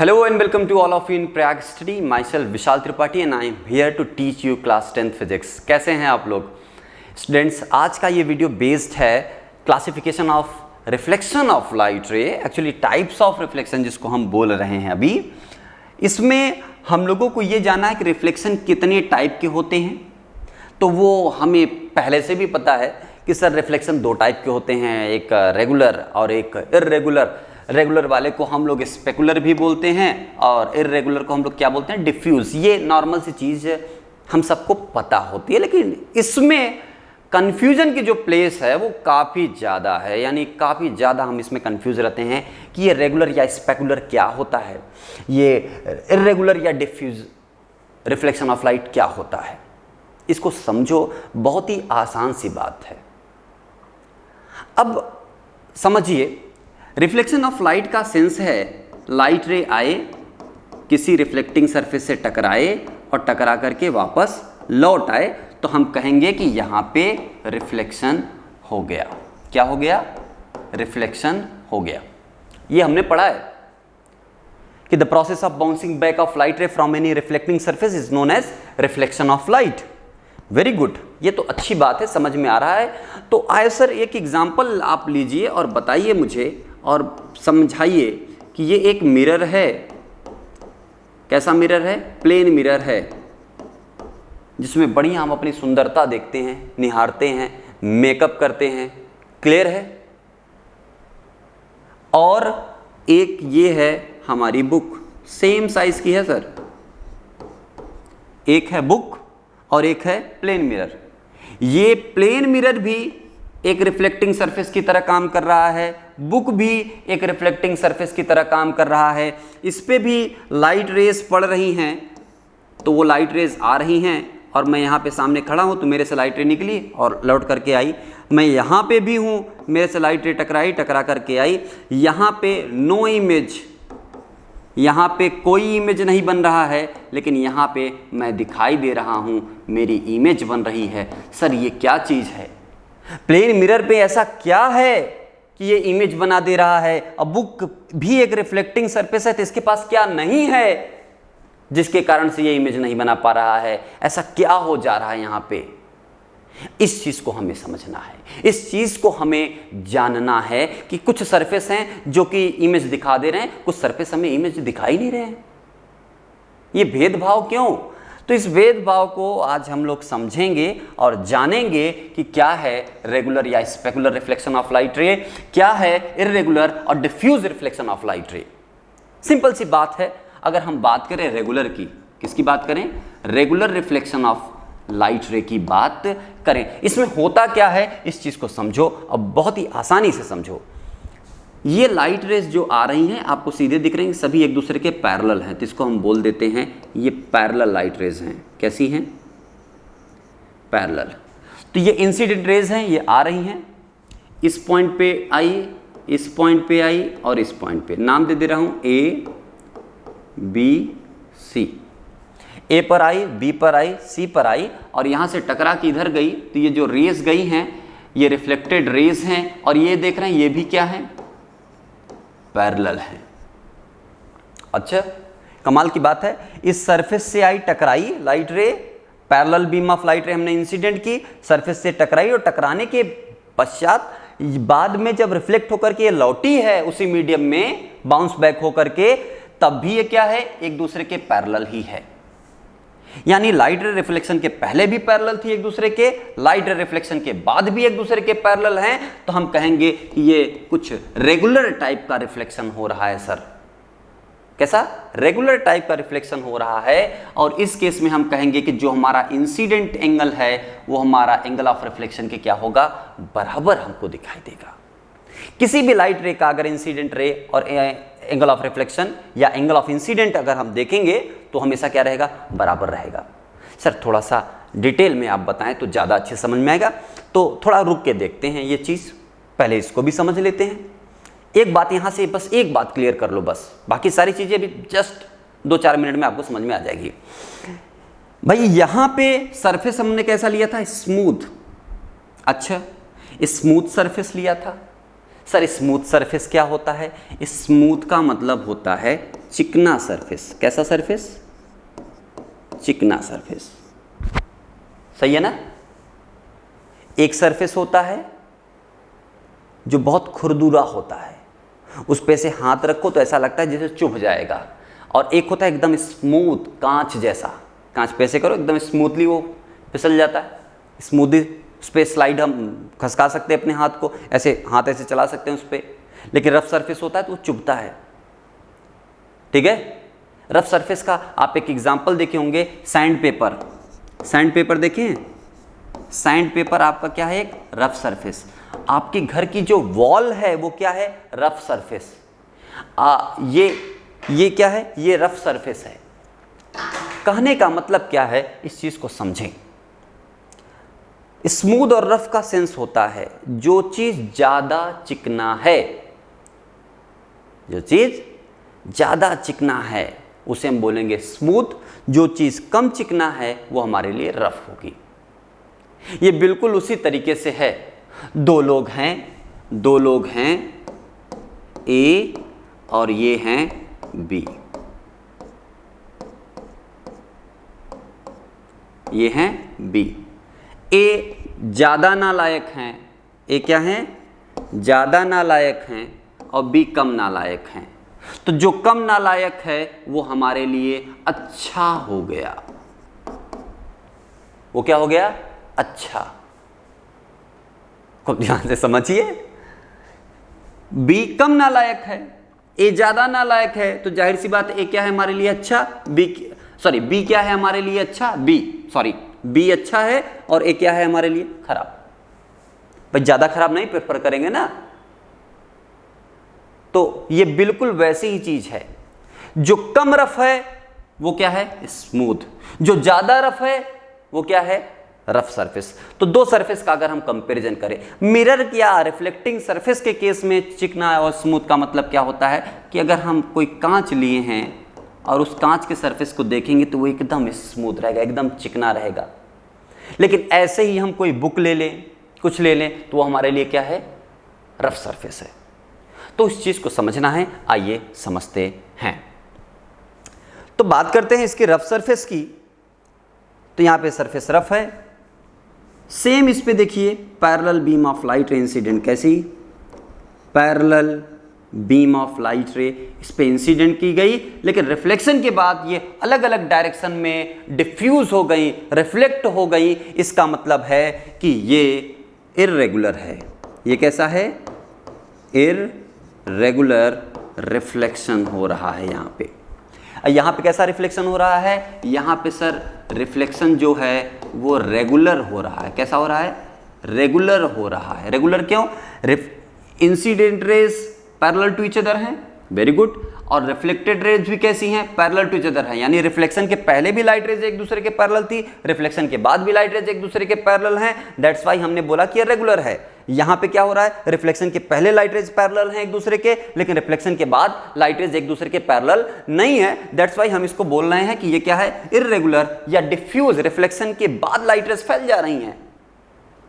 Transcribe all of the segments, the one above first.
Hello and welcome to all of you in Prayag Study. Myself Vishal Tripathi and I am here to teach you class 10th physics. कैसे हैं आप लोग students? आज का ये video based है classification of reflection of light रे, actually types of reflection जिसको हम बोल रहे हैं अभी। इसमें हम लोगों को ये जानना है कि रिफ्लेक्शन कितने टाइप के होते हैं। तो वो हमें पहले से भी पता है कि सर रिफ्लेक्शन दो टाइप के होते हैं, एक रेगुलर और एक इर्रेगुलर। रेगुलर वाले को हम लोग स्पेकुलर भी बोलते हैं और इर्रेगुलर को हम लोग क्या बोलते हैं, डिफ्यूज। ये नॉर्मल सी चीज़ हम सबको पता होती है, लेकिन इसमें कन्फ्यूजन की जो प्लेस है वो काफ़ी ज़्यादा है, यानी काफ़ी ज़्यादा हम इसमें कन्फ्यूज रहते हैं कि ये रेगुलर या स्पेकुलर क्या होता है, ये इर्रेगुलर या डिफ्यूज रिफ्लेक्शन ऑफ लाइट क्या होता है। इसको समझो, बहुत ही आसान सी बात है। अब समझिए, रिफ्लेक्शन ऑफ लाइट का सेंस है लाइट रे आए, किसी रिफ्लेक्टिंग सरफेस से टकराए और टकरा करके वापस लौट आए, तो हम कहेंगे कि यहाँ पे रिफ्लेक्शन हो गया। क्या हो गया? रिफ्लेक्शन हो गया। ये हमने पढ़ा है कि the process of bouncing back of light ray from any reflecting surface is known as reflection of light. Very good, ये तो अच्छी बात है, समझ में आ रहा है। तो आए सर एक एग्जाम्पल आप लीजिए और बताइए मुझे और समझाइए कि ये एक मिरर है। कैसा मिरर है? प्लेन मिरर है, जिसमें बढ़िया हम अपनी सुंदरता देखते हैं, निहारते हैं, मेकअप करते हैं। क्लियर है? और एक ये है हमारी बुक, सेम साइज की है सर। एक है बुक और एक है प्लेन मिरर। ये प्लेन मिरर भी एक रिफ्लेक्टिंग सरफेस की तरह काम कर रहा है, बुक भी एक रिफ्लेक्टिंग सरफेस की तरह काम कर रहा है। इस पे भी लाइट रेज पड़ रही हैं, तो वो लाइट रेज आ रही हैं और मैं यहाँ पे सामने खड़ा हूँ तो मेरे से लाइट रे निकली और लौट करके आई। मैं यहाँ पे भी हूँ, मेरे से लाइट रे टकराई, टकरा करके आई। यहाँ पे नो इमेज, यहाँ पे कोई इमेज नहीं बन रहा है, लेकिन यहाँ पे मैं दिखाई दे रहा हूँ, मेरी इमेज बन रही है। सर ये क्या चीज़ है? प्लेन मिरर पे ऐसा क्या है कि ये इमेज बना दे रहा है? अब बुक भी एक रिफ्लेक्टिंग सरफेस है, तो इसके पास क्या नहीं है जिसके कारण से ये इमेज नहीं बना पा रहा है? ऐसा क्या हो जा रहा है यहाँ पे? इस चीज़ को हमें समझना है, इस चीज़ को हमें जानना है कि कुछ सरफेस हैं जो कि इमेज दिखा दे रहे हैं, कुछ सरफेस हमें इमेज दिखाई नहीं रहे हैं। ये भेदभाव क्यों? तो इस भेदभाव को आज हम लोग समझेंगे और जानेंगे कि क्या है रेगुलर या स्पेकुलर रिफ्लेक्शन ऑफ लाइट रे, क्या है इर्रेगुलर और diffuse reflection of light ray. Simple सी बात है। अगर हम बात करें रेगुलर की, किसकी बात करें? रेगुलर रिफ्लेक्शन ऑफ लाइट रे की बात करें। इसमें होता क्या है, इस चीज को समझो, अब बहुत ही आसानी से समझो। ये लाइट रेज जो आ रही हैं आपको सीधे दिख रही हैं, सभी एक दूसरे के पैरेलल हैं, तो इसको हम बोल देते हैं ये पैरेलल लाइट रेज हैं। कैसी हैं? पैरेलल। तो ये इंसिडेंट रेज हैं, ये आ रही हैं, इस पॉइंट पे आई, इस पॉइंट पे आई और इस पॉइंट पे। नाम दे रहा हूं ए बी सी। ए पर आई, बी पर आई, सी पर आई और यहां से टकरा के इधर गई, तो ये जो रेज गई हैं ये रिफ्लेक्टेड रेज हैं। और ये देख रहे हैं, ये भी क्या है? पैरेलल है। अच्छा, कमाल की बात है। इस सरफेस से आई, टकराई लाइट रे, पैरेलल बीम ऑफ लाइट रे हमने इंसिडेंट की, सरफेस से टकराई और टकराने के पश्चात बाद में जब रिफ्लेक्ट होकर के ये लौटी है उसी मीडियम में, बाउंस बैक होकर के, तब भी ये क्या है? एक दूसरे के पैरेलल ही है। यानी लाइट रे रिफ्लेक्शन के पहले भी पैरेलल थी एक दूसरे के, लाइट रे रिफ्लेक्शन के बाद भी एक दूसरे के पैरेलल हैं, तो हम कहेंगे कि ये कुछ रेगुलर टाइप का रिफ्लेक्शन हो रहा है सर। कैसा? रेगुलर टाइप का रिफ्लेक्शन हो रहा है। और इस केस में हम कहेंगे कि जो हमारा इंसिडेंट एंगल है वो हमारा एंगल ऑफ रिफ्लेक्शन के क्या होगा? बराबर हमको दिखाई देगा। किसी भी लाइट रे का अगर इंसिडेंट रे और एंगल ऑफ रिफ्लेक्शन या एंगल ऑफ इंसिडेंट अगर हम देखेंगे तो हमेशा क्या रहेगा? बराबर रहेगा। सर थोड़ा सा डिटेल में आप बताएं तो ज़्यादा अच्छे समझ में आएगा, तो थोड़ा रुक के देखते हैं ये चीज़, पहले इसको भी समझ लेते हैं। एक बात यहाँ से बस एक बात क्लियर कर लो, बस बाकी सारी चीज़ें भी जस्ट 2-4 मिनट में आपको समझ में आ जाएगी। भाई यहाँ पे सरफेस हमने कैसा लिया था? स्मूथ। अच्छा, स्मूथ सरफेस लिया था। सर स्मूथ सरफेस क्या होता है? स्मूथ का मतलब होता है चिकना सरफेस। कैसा सरफेस? चिकना सरफेस। सही है ना? एक सरफेस होता है जो बहुत खुरदुरा होता है, उस पे से हाथ रखो तो ऐसा लगता है जैसे चुभ जाएगा, और एक होता है एकदम स्मूथ, कांच जैसा। कांच पे ऐसे करो एकदम स्मूथली वो फिसल जाता है, स्मूथली उस पर स्लाइड हम खसका सकते हैं अपने हाथ को, ऐसे हाथ ऐसे चला सकते हैं उस पर। लेकिन रफ सरफेस होता है तो वो चुभता है। ठीक है? रफ सरफेस का आप एक एग्जांपल देखे होंगे, सैंड पेपर। सैंड पेपर देखें? सैंड पेपर आपका क्या है? एक रफ सरफेस। आपके घर की जो वॉल है वो क्या है? Rough surface. ये क्या है? ये रफ सरफेस है। कहने का मतलब क्या है, इस चीज को समझें। स्मूथ और रफ का सेंस होता है जो चीज ज्यादा चिकना है, जो चीज ज्यादा चिकना है उसे हम बोलेंगे स्मूथ, जो चीज कम चिकना है वो हमारे लिए रफ होगी। ये बिल्कुल उसी तरीके से है। दो लोग हैं ए और ये हैं बी। ये हैं बी। ए ज्यादा नालायक हैं, ए क्या हैं? ज्यादा नालायक हैं, और बी कम नालायक हैं। तो जो कम नालायक है वो हमारे लिए अच्छा हो गया। वो क्या हो गया? अच्छा। खूब ध्यान से समझिए। बी कम नालायक है, ए ज्यादा नालायक है, तो जाहिर सी बात ए क्या है हमारे लिए? अच्छा। बी क्या है हमारे लिए? अच्छा। बी अच्छा है, और ए क्या है हमारे लिए? खराब। भाई ज्यादा खराब नहीं प्रेफर करेंगे ना। तो ये बिल्कुल वैसी ही चीज है। जो कम रफ है वो क्या है? स्मूथ। जो ज्यादा रफ है वो क्या है? Rough surface. तो दो सरफेस का अगर हम कंपैरिजन करें, मिरर या रिफ्लेक्टिंग सरफेस के केस में चिकना और स्मूथ का मतलब क्या होता है कि अगर हम कोई कांच लिए हैं और उस कांच के सरफेस को देखेंगे तो वो एकदम स्मूथ रहेगा, एकदम चिकना रहेगा। लेकिन ऐसे ही हम कोई बुक ले लें, कुछ ले लें, तो वो हमारे लिए क्या है? रफ सरफेस है। तो इस चीज को समझना है, आइए समझते हैं। तो बात करते हैं इसके रफ सरफेस की। तो यहां पे सरफेस रफ है। सेम इस पे देखिए, parallel beam of light ray incident. कैसी? Parallel beam of light ray इस पे इंसिडेंट की गई, लेकिन रिफ्लेक्शन के बाद ये अलग अलग डायरेक्शन में डिफ्यूज हो गई, रिफ्लेक्ट हो गई। इसका मतलब है कि ये इर्रेगुलर है। ये कैसा है? इर्रेगुलर रिफ्लेक्शन हो रहा है यहाँ पे। यहाँ पे कैसा रिफ्लेक्शन हो रहा है? यहाँ पे सर रिफ्लेक्शन जो है वो रेगुलर हो रहा है। कैसा हो रहा है? रेगुलर हो रहा है। रेगुलर क्यों? Incident rays parallel to each other हैं, वेरी गुड। और रिफ्लेक्टेड रेज भी कैसी हैं? पैरेलल टू ईच अदर हैं। यानी रिफ्लेक्शन के पहले भी लाइट रेज एक दूसरे के पैरेलल थी, रिफ्लेक्शन के बाद भी लाइट रेज एक दूसरे के पैरेलल हैं। दैट्स वाई हमने बोला कि ये रेगुलर है। यहां पे क्या हो रहा है? रिफ्लेक्शन के पहले लाइट रेज पैरेलल हैं एक दूसरे के, लेकिन रिफ्लेक्शन के बाद लाइट रेज एक दूसरे के पैरेलल नहीं है। दैट्स वाई हम इसको बोल रहे हैं कि ये क्या है? इर्रेगुलर या डिफ्यूज। रिफ्लेक्शन के बाद लाइट रेज फैल जा रही हैं,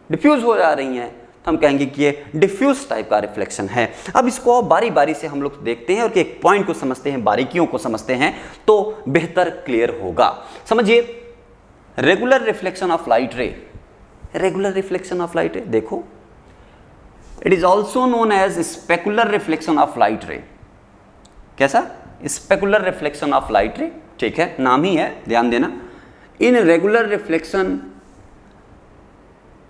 डिफ्यूज हो जा रही हैं, तो हम कहेंगे कि ये डिफ्यूज टाइप का रिफ्लेक्शन है। अब इसको बारी बारी से हम लोग देखते हैं और एक पॉइंट को समझते हैं, बारीकियों को समझते हैं तो बेहतर क्लियर होगा। समझिए, regular reflection of light ray. Regular reflection of light ray देखो, it is also known as specular reflection of light ray. कैसा? स्पेकुलर रिफ्लेक्शन ऑफ लाइट रे। ठीक है, नाम ही है, ध्यान देना। इन regular reflection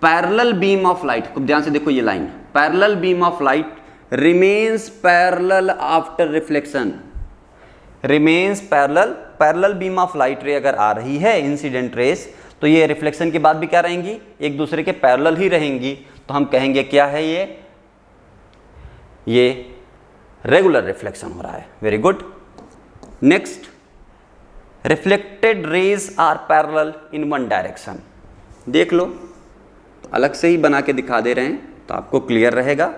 parallel beam of light, खूब ध्यान से देखो ये line, parallel beam of light remains parallel after reflection. Remains parallel. Parallel beam of light रे अगर आ रही है इंसिडेंट रेस, तो ये रिफ्लेक्शन के बाद भी क्या रहेंगी? एक दूसरे के पैरेलल ही रहेंगी। तो हम कहेंगे क्या है ये रेगुलर रिफ्लेक्शन हो रहा है। Very good. Next, reflected rays are parallel in one direction. देख लो, अलग से ही बना के दिखा दे रहे हैं तो आपको क्लियर रहेगा।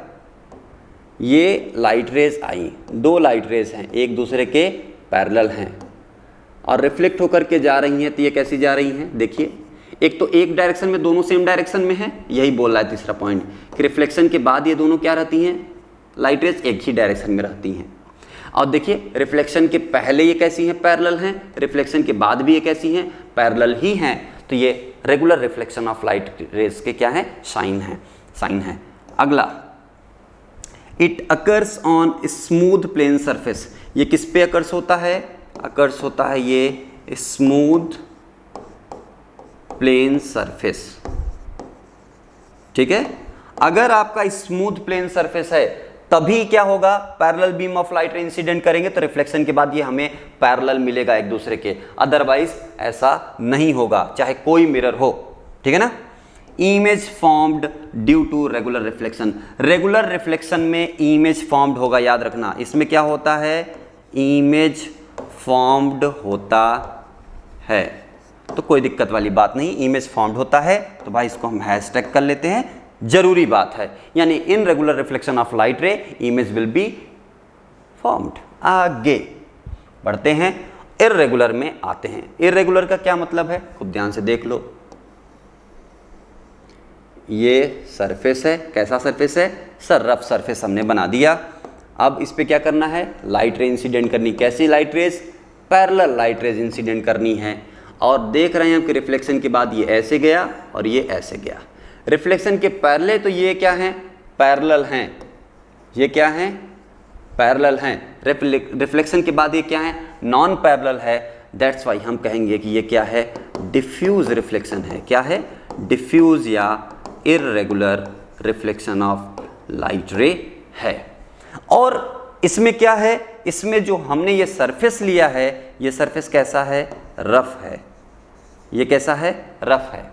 ये लाइट रेज आई, दो लाइट रेज हैं, एक दूसरे के पैरेलल हैं और रिफ्लेक्ट होकर के जा रही हैं। तो ये कैसी जा रही हैं? देखिए, एक तो एक डायरेक्शन में, दोनों सेम डायरेक्शन में है। यही बोल रहा है तीसरा पॉइंट कि रिफ्लेक्शन के बाद ये दोनों क्या रहती हैं? लाइट रेज एक ही डायरेक्शन में रहती हैं। और देखिए रिफ्लेक्शन के पहले ये कैसी हैं, पैरेलल हैं, रिफ्लेक्शन के बाद भी ये कैसी हैं, पैरेलल ही हैं। तो ये regular reflection of light rays के क्या है, साइन है। अगला, it occurs on smooth plane surface. ये किस पे अकर्स होता है, अकर्स होता है ये स्मूथ प्लेन सरफेस। ठीक है, अगर आपका स्मूथ प्लेन सरफेस है तभी क्या होगा, parallel beam of light ray incident करेंगे तो रिफ्लेक्शन के बाद ये हमें पैरेलल मिलेगा एक दूसरे के, अदरवाइज ऐसा नहीं होगा चाहे कोई मिरर हो। ठीक है ना। Image formed due to regular reflection, regular reflection में इमेज फॉर्म्ड होगा, याद रखना। इसमें क्या होता है, इमेज फॉर्म्ड होता है, तो कोई दिक्कत वाली बात नहीं, इमेज फॉर्म्ड होता है। तो भाई इसको हम हैशटैग कर लेते हैं, जरूरी बात है, यानी इन रेगुलर रिफ्लेक्शन ऑफ लाइट रे इमेज विल बी फॉर्म्ड। आगे बढ़ते हैं, इर्रेगुलर में आते हैं। इर्रेगुलर का क्या मतलब है, खुद ध्यान से देख लो। ये सरफेस है, कैसा सरफेस है सर, रफ सरफेस हमने बना दिया। अब इस पे क्या करना है, लाइट रे इंसिडेंट करनी। कैसी light rays, parallel light rays incident करनी है। और देख रहे हैं हम कि रिफ्लेक्शन के बाद ये ऐसे गया और ये ऐसे गया। रिफ्लेक्शन के पहले तो ये क्या हैं, पैरेलल हैं, ये क्या हैं, पैरेलल हैं। रिफ्लेक्शन के बाद ये क्या है, नॉन पैरेलल है। दैट्स वाई हम कहेंगे कि ये क्या है, डिफ्यूज रिफ्लेक्शन है। क्या है, डिफ्यूज या इर्रेगुलर रिफ्लेक्शन ऑफ लाइट रे है। और इसमें क्या है, इसमें जो हमने ये सरफेस लिया है, ये सरफेस कैसा है, रफ है। ये कैसा है, रफ है।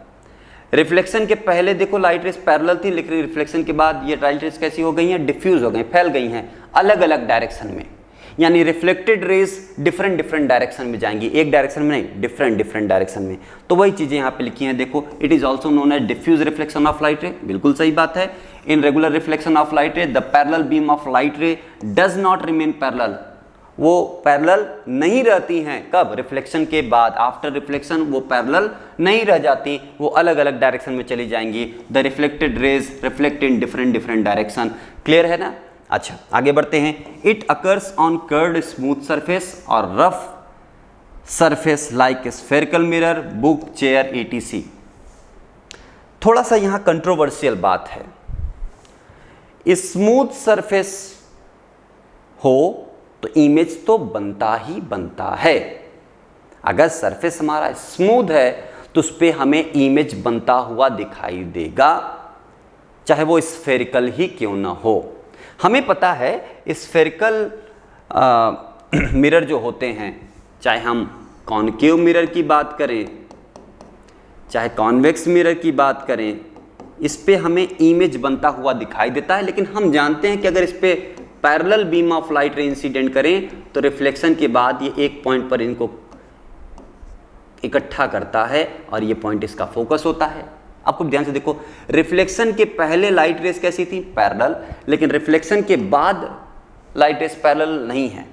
रिफ्लेक्शन के पहले देखो लाइट रेस पैरेलल थी, लेकिन रिफ्लेक्शन के बाद ये लाइट रेस कैसी हो गई हैं, डिफ्यूज हो गई, फैल गई हैं अलग अलग डायरेक्शन में। यानी रिफ्लेक्टेड रेस डिफरेंट डायरेक्शन में जाएंगी, एक डायरेक्शन में नहीं, डिफरेंट डायरेक्शन में। तो वही चीजें यहाँ पे लिखी हैं, देखो it is also known as diffuse reflection of light ray, बिल्कुल सही बात है। In regular reflection of light ray the parallel beam of light ray does not remain parallel, वो पैरेलल नहीं रहती हैं। कब, रिफ्लेक्शन के बाद, आफ्टर रिफ्लेक्शन वो पैरेलल नहीं रह जाती, वो अलग अलग डायरेक्शन में चली जाएंगी। The reflected rays reflect in different direction. Clear है ना। अच्छा आगे बढ़ते हैं। It occurs on curved smooth surface और rough surface like spherical mirror, book, chair, etc। थोड़ा सा यहां कंट्रोवर्शियल बात है। स्मूथ सरफेस हो तो इमेज तो बनता ही बनता है। अगर सरफेस हमारा स्मूथ है तो उस पर हमें इमेज बनता हुआ दिखाई देगा, चाहे वो स्फेरिकल ही क्यों ना हो। हमें पता है स्फेरिकल मिरर जो होते हैं, चाहे हम कॉनकेव मिरर की बात करें चाहे कॉन्वेक्स मिरर की बात करें, इस पे हमें इमेज बनता हुआ दिखाई देता है। लेकिन हम जानते हैं कि अगर इस पे parallel beam of light ray incident करें तो रिफ्लेक्शन के बाद ये एक पॉइंट पर इनको इकट्ठा करता है और ये पॉइंट इसका फोकस होता है। आपको ध्यान से देखो, रिफ्लेक्शन के पहले लाइट रेस कैसी थी, पैरेलल, लेकिन रिफ्लेक्शन के बाद लाइट रेस पैरेलल नहीं है।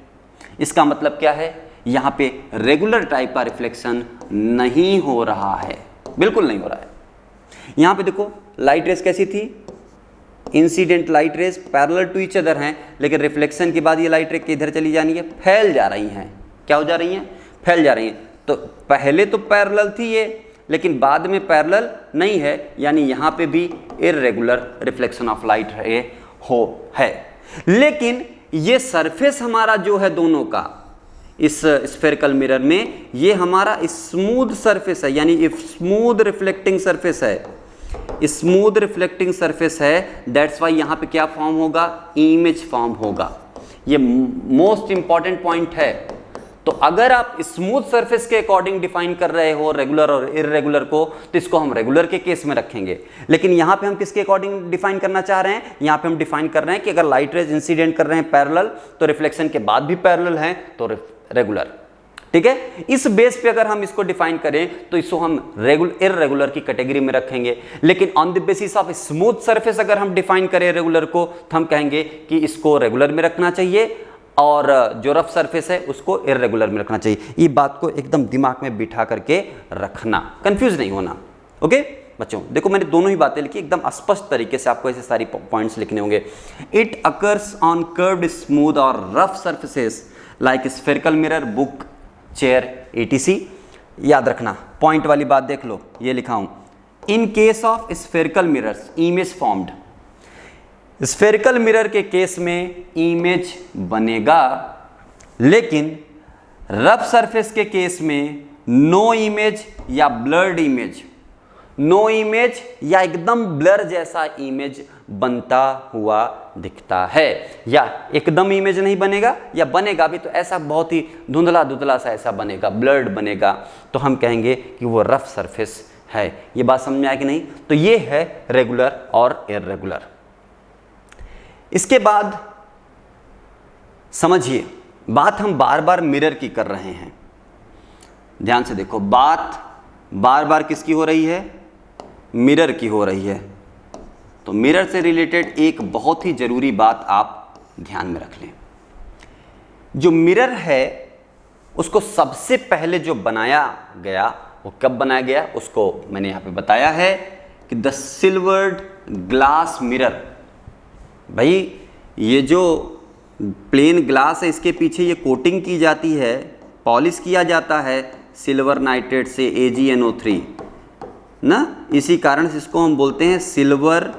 इसका मतलब क्या है, यहां पे रेगुलर टाइप का रिफ्लेक्शन नहीं हो रहा है, बिल्कुल नहीं हो रहा है। यहां पे देखो लाइट रेस कैसी थी, incident light rays parallel to each other हैं, लेकिन रिफ्लेक्शन के बाद ये लाइट रे किधर चली जानी है, फैल जा रही हैं। क्या हो जा रही हैं, फैल जा रही हैं। तो पहले तो पैरेलल थी ये, लेकिन बाद में पैरेलल नहीं है, यानी यहाँ पे भी इर्रेगुलर रिफ्लेक्शन ऑफ लाइट रे है। लेकिन ये सरफेस हमारा जो है दोनों का इस स्फेरिकल मिरर में, ये हमारा स्मूथ सरफेस है, यानी स्मूथ रिफ्लेक्टिंग सरफेस है, स्मूथ रिफ्लेक्टिंग सरफेस है। दैट्स वाई यहाँ पे क्या फॉर्म होगा, इमेज फॉर्म होगा। ये मोस्ट इंपॉर्टेंट पॉइंट है। तो अगर आप स्मूथ सरफेस के अकॉर्डिंग डिफाइन कर रहे हो रेगुलर और इर्रेगुलर को, तो इसको हम रेगुलर के केस में रखेंगे। लेकिन यहाँ पे हम किसके अकॉर्डिंग डिफाइन करना चाह रहे हैं, यहाँ पे हम डिफाइन कर रहे हैं कि अगर लाइट रेज इंसिडेंट कर रहे हैं पैरेलल, तो रिफ्लेक्शन के बाद भी पैरेलल हैं तो रेगुलर। ठीक है, इस बेस पे अगर हम इसको डिफाइन करें तो इसको हम इर्रेगुलर की कैटेगरी में रखेंगे। लेकिन on the basis of smooth surface अगर हम डिफाइन करें रेगुलर को, तो हम कहेंगे कि इसको रेगुलर में रखना चाहिए और जो रफ सरफेस है उसको इर्रेगुलर में रखना चाहिए। ये बात को एकदम दिमाग में बिठा करके रखना, कंफ्यूज नहीं होना। ओके, बच्चों देखो मैंने दोनों ही बातें लिखी, एकदम स्पष्ट तरीके से आपको ऐसे सारी पॉइंट्स लिखने होंगे। It occurs on curved smooth और rough surfaces like spherical mirror, book, chair, etc। याद रखना, पॉइंट वाली बात देख लो, ये लिखा हूं, in case of spherical mirrors image formed. Spherical mirror के केस में इमेज बनेगा, लेकिन रफ सरफेस के केस में नो इमेज या ब्लर्ड इमेज, नो इमेज या एकदम ब्लर जैसा इमेज बनता हुआ दिखता है, या एकदम इमेज नहीं बनेगा, या बनेगा भी तो ऐसा बहुत ही धुंधला धुंधला सा ऐसा बनेगा, ब्लर्ड बनेगा, तो हम कहेंगे कि वो रफ सरफेस है। ये बात समझ में आया कि नहीं? तो ये है रेगुलर और इर्रेगुलर। इसके बाद समझिए, बात हम बार बार मिरर की कर रहे हैं, ध्यान से देखो, बात बार बार किसकी हो रही है? मिरर की हो रही है। तो मिरर से रिलेटेड एक बहुत ही जरूरी बात आप ध्यान में रख लें। जो मिरर है उसको सबसे पहले जो बनाया गया वो कब बनाया गया, उसको मैंने यहां पे बताया है कि द सिल्वर्ड ग्लास मिरर। भाई ये जो प्लेन ग्लास है इसके पीछे ये कोटिंग की जाती है, पॉलिश किया जाता है सिल्वर नाइट्रेट से, AgNO3 ना, इसी कारण से इसको हम बोलते हैं सिल्वर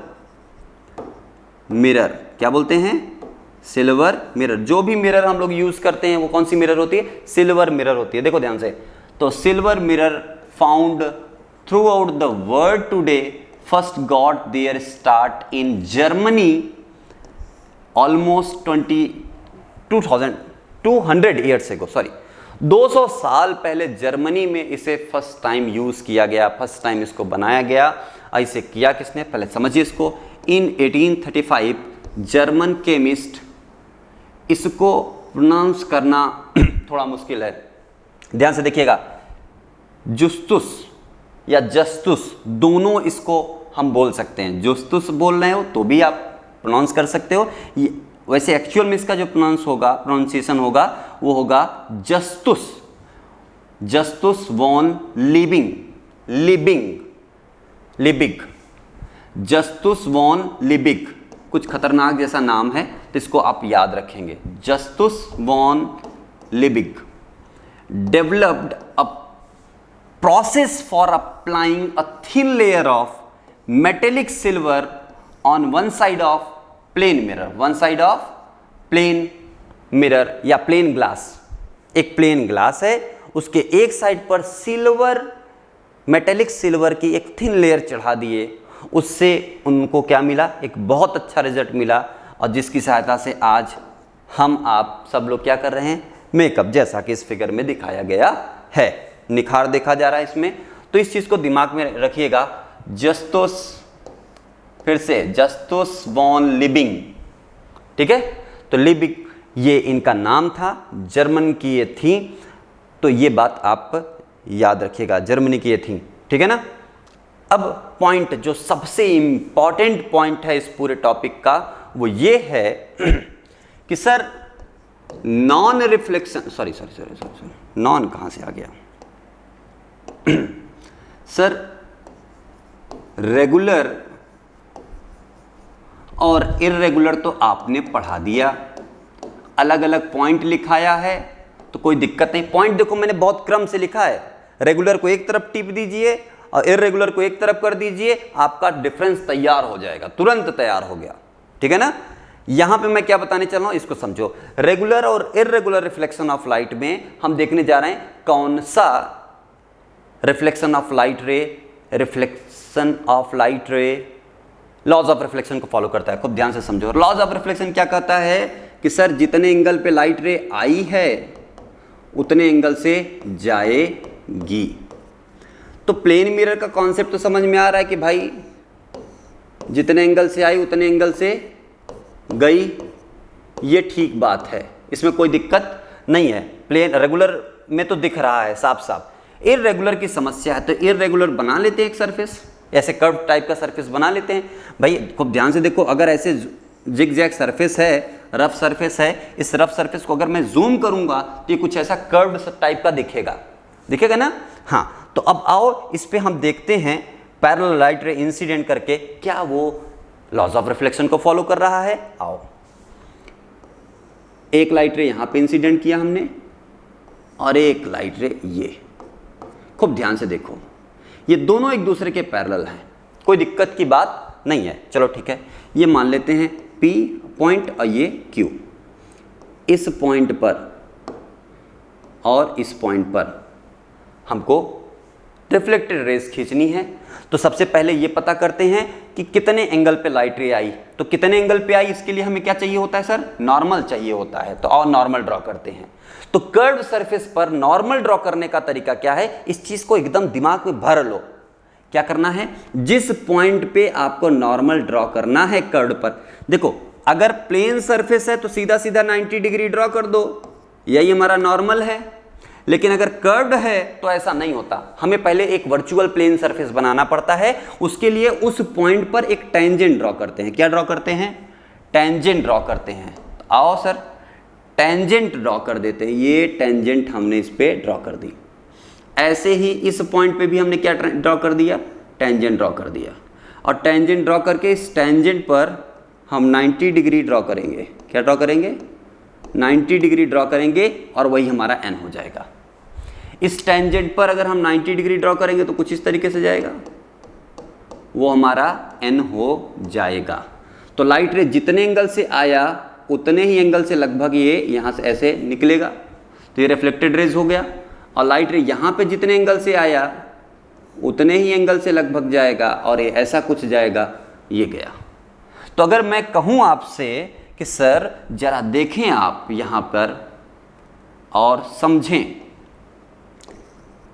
मिरर। क्या बोलते हैं? Silver mirror. जो भी मिरर हम लोग यूज करते हैं वो कौन सी मिरर होती है? सिल्वर मिरर होती है। देखो ध्यान से, तो silver mirror found through out the world today first got their start in Germany almost 200 years ago, 200 साल पहले जर्मनी में इसे फर्स्ट टाइम यूज किया गया, फर्स्ट टाइम इसको बनाया गया। ऐसे किया किसने? पहले समझिए इसको। इन 1835 जर्मन केमिस्ट, इसको प्रोनाउंस करना थोड़ा मुश्किल है, ध्यान से देखिएगा, जुस्तुस या जस्तुस दोनों इसको हम बोल सकते हैं। जुस्तुस बोल रहे हो तो भी आप प्रोनाउंस कर सकते हो, वैसे एक्चुअल में इसका जो प्रोनाउंसिएशन होगा वो होगा जस्तुस, जस्तुस वॉन लिबिग, जस्तुस वॉन लिबिग, कुछ खतरनाक जैसा नाम है तो इसको आप याद रखेंगे। Justus von Liebig developed a process for applying a thin layer of metallic silver on one side of plane mirror, one side of plane mirror या प्लेन ग्लास। एक प्लेन ग्लास है, उसके एक साइड पर सिल्वर, मेटेलिक सिल्वर की एक thin layer चढ़ा दिए, उससे उनको क्या मिला? एक बहुत अच्छा रिजल्ट मिला, और जिसकी सहायता से आज हम आप सब लोग क्या कर रहे हैं? मेकअप, जैसा कि इस फिगर में दिखाया गया है, निखार देखा जा रहा है इसमें। तो इस चीज को दिमाग में रखिएगा। जस्तुस, फिर से जस्तुस वॉन लिबिग, ठीक है? तो लिबिग ये इनका नाम था, जर्मन की ये थी, तो ये बात आप याद रखिएगा, जर्मनी की ये थी, ठीक है ना? अब पॉइंट जो सबसे इंपॉर्टेंट पॉइंट है इस पूरे टॉपिक का वो ये है कि sir non reflection, sorry non कहां से आ गया सर, रेगुलर और इर्रेगुलर तो आपने पढ़ा दिया, अलग अलग पॉइंट लिखाया है, तो कोई दिक्कत नहीं। पॉइंट देखो मैंने बहुत क्रम से लिखा है, रेगुलर को एक तरफ टिप दीजिए और इर्रेगुलर को एक तरफ कर दीजिए, आपका डिफरेंस तैयार हो जाएगा, तुरंत तैयार हो गया, ठीक है ना? यहां पे मैं क्या बताने चल रहा हूं इसको समझो। रेगुलर और इर्रेगुलर रिफ्लेक्शन ऑफ लाइट में हम देखने जा रहे हैं कौन सा reflection of light ray laws of reflection को फॉलो करता है। खूब ध्यान से समझो। लॉज ऑफ रिफ्लेक्शन क्या कहता है कि सर जितने एंगल पे लाइट रे आई है उतने एंगल से जाएगी। तो प्लेन मिरर का कॉन्सेप्ट तो समझ में आ रहा है कि भाई जितने एंगल से आई उतने एंगल से गई, ये ठीक बात है, इसमें कोई दिक्कत नहीं है। प्लेन रेगुलर में तो दिख रहा है साफ साफ। इर्रेगुलर की समस्या है तो इर्रेगुलर बना लेते हैं एक सरफेस, ऐसे कर्व टाइप का सरफेस बना लेते हैं। भाई खूब ध्यान से देखो, अगर ऐसे जिग जैग सरफेस है, रफ सरफेस है, इस रफ सरफेस को अगर मैं जूम करूंगा तो ये कुछ ऐसा कर्व्ड टाइप का दिखेगा, दिखेगा ना? हाँ, तो अब आओ इस पे हम देखते हैं पैरेलल लाइट रे इंसिडेंट करके क्या वो लॉज ऑफ रिफ्लेक्शन को फॉलो कर रहा है? आओ, एक लाइट रे यहां पे इंसिडेंट किया हमने और एक लाइट रे ये। खूब ध्यान से देखो, ये दोनों एक दूसरे के पैरेलल हैं, कोई दिक्कत की बात नहीं है। चलो ठीक है, ये मान लेते हैं P पॉइंट और ये Q। इस पॉइंट पर और इस पॉइंट पर हमको रिफ्लेक्टेड रेज खींचनी है। तो सबसे पहले ये पता करते हैं कि कितने एंगल पे लाइट रे आई। तो कितने एंगल पे आई, इसके लिए हमें क्या चाहिए होता है सर? नॉर्मल चाहिए होता है। तो और नॉर्मल ड्रॉ करते हैं। तो कर्व सरफेस पर नॉर्मल ड्रॉ करने का तरीका क्या है, इस चीज को एकदम दिमाग में भर लो। क्या करना है, जिस पॉइंट पे आपको नॉर्मल ड्रॉ करना है कर्व पर, देखो अगर प्लेन सरफेस है तो सीधा सीधा 90 डिग्री ड्रॉ कर दो, यही हमारा नॉर्मल है। लेकिन अगर कर्व्ड है तो ऐसा नहीं होता, हमें पहले एक वर्चुअल प्लेन सरफेस बनाना पड़ता है। उसके लिए उस पॉइंट पर एक टेंजेंट ड्रॉ करते हैं। क्या ड्रॉ करते हैं? टेंजेंट ड्रॉ करते हैं। तो आओ सर, टेंजेंट ड्रॉ कर देते हैं। ये टेंजेंट हमने इस पे ड्रॉ कर दी। ऐसे ही इस पॉइंट पे भी हमने क्या ड्रॉ कर दिया? टेंजेंट ड्रॉ कर दिया। और टेंजेंट ड्रॉ करके इस टेंजेंट पर हम 90 डिग्री ड्रॉ करेंगे। क्या ड्रॉ करेंगे? 90 डिग्री ड्रॉ करेंगे और वही हमारा n हो जाएगा। इस टेंजेंट पर अगर हम 90 डिग्री ड्रॉ करेंगे तो कुछ इस तरीके से जाएगा, वो हमारा n हो जाएगा। तो लाइट रे जितने एंगल से आया उतने ही एंगल से लगभग ये यहाँ से ऐसे निकलेगा, तो ये रिफ्लेक्टेड रेज हो गया। और लाइट रे यहाँ पे जितने एंगल से आया उतने ही एंगल से लगभग जाएगा और ये ऐसा कुछ जाएगा, ये गया। तो अगर मैं कहूँ आपसे कि सर जरा देखें आप यहाँ पर और समझें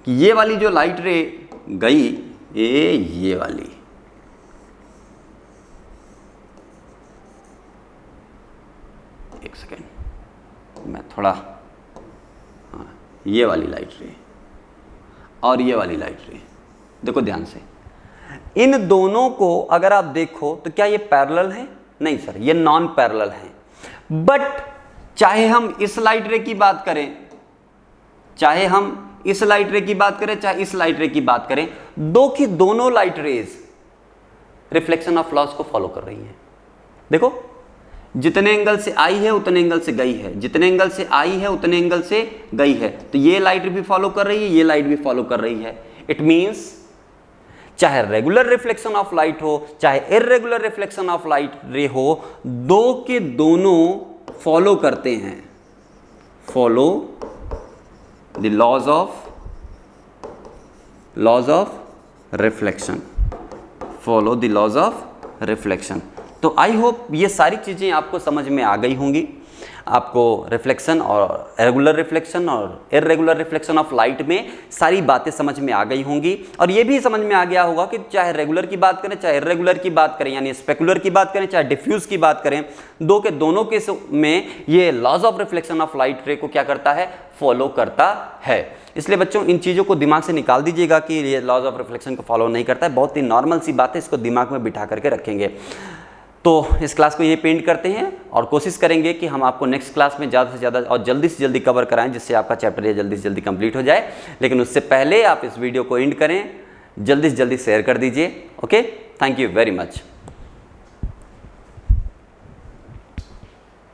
कि ये वाली जो लाइट रे गई, ये वाली, एक सेकेंड मैं थोड़ा, हाँ, ये वाली लाइट रे और ये वाली लाइट रे, देखो ध्यान से, इन दोनों को अगर आप देखो तो क्या ये पैरेलल है? नहीं सर, ये नॉन पैरेलल है। बट चाहे हम इस लाइट रे की बात करें, चाहे हम इस लाइट रे की बात करें, चाहे इस लाइट रे की बात करें, दो की दोनों light rays reflection of loss को फॉलो कर रही हैं। देखो, जितने एंगल से आई है उतने एंगल से गई है, जितने एंगल से आई है उतने एंगल से गई है। तो ये लाइट भी फॉलो कर रही है, ये लाइट भी फॉलो कर रही है। इट मींस चाहे रेगुलर रिफ्लेक्शन ऑफ लाइट हो, चाहे इर्रेगुलर रिफ्लेक्शन ऑफ लाइट रे हो, दो के दोनों फॉलो करते हैं, follow the laws of reflection, follow the laws of reflection. तो आई होप ये सारी चीज़ें आपको समझ में आ गई होंगी। आपको रिफ्लेक्शन और रेगुलर रिफ्लेक्शन और इर्रेगुलर रिफ्लेक्शन ऑफ लाइट में सारी बातें समझ में आ गई होंगी। और ये भी समझ में आ गया होगा कि चाहे रेगुलर की बात करें, चाहे इर्रेगुलर की बात करें, यानी स्पेकुलर की बात करें, चाहे डिफ्यूज की बात करें, दो के दोनों केस में ये laws of reflection of light ray को क्या करता है? फॉलो करता है। इसलिए बच्चों इन चीज़ों को दिमाग से निकाल दीजिएगा कि ये लॉज ऑफ रिफ्लेक्शन को फॉलो नहीं करता है। बहुत ही नॉर्मल सी बात है, इसको दिमाग में बिठा करके रखेंगे। तो इस क्लास को ये पेंट करते हैं और कोशिश करेंगे कि हम आपको नेक्स्ट क्लास में ज़्यादा से ज़्यादा और जल्दी से जल्दी कवर कराएं, जिससे आपका चैप्टर ये जल्दी से जल्दी कंप्लीट हो जाए। लेकिन उससे पहले आप इस वीडियो को एंड करें, जल्दी से जल्दी शेयर कर दीजिए। Okay, thank you very much.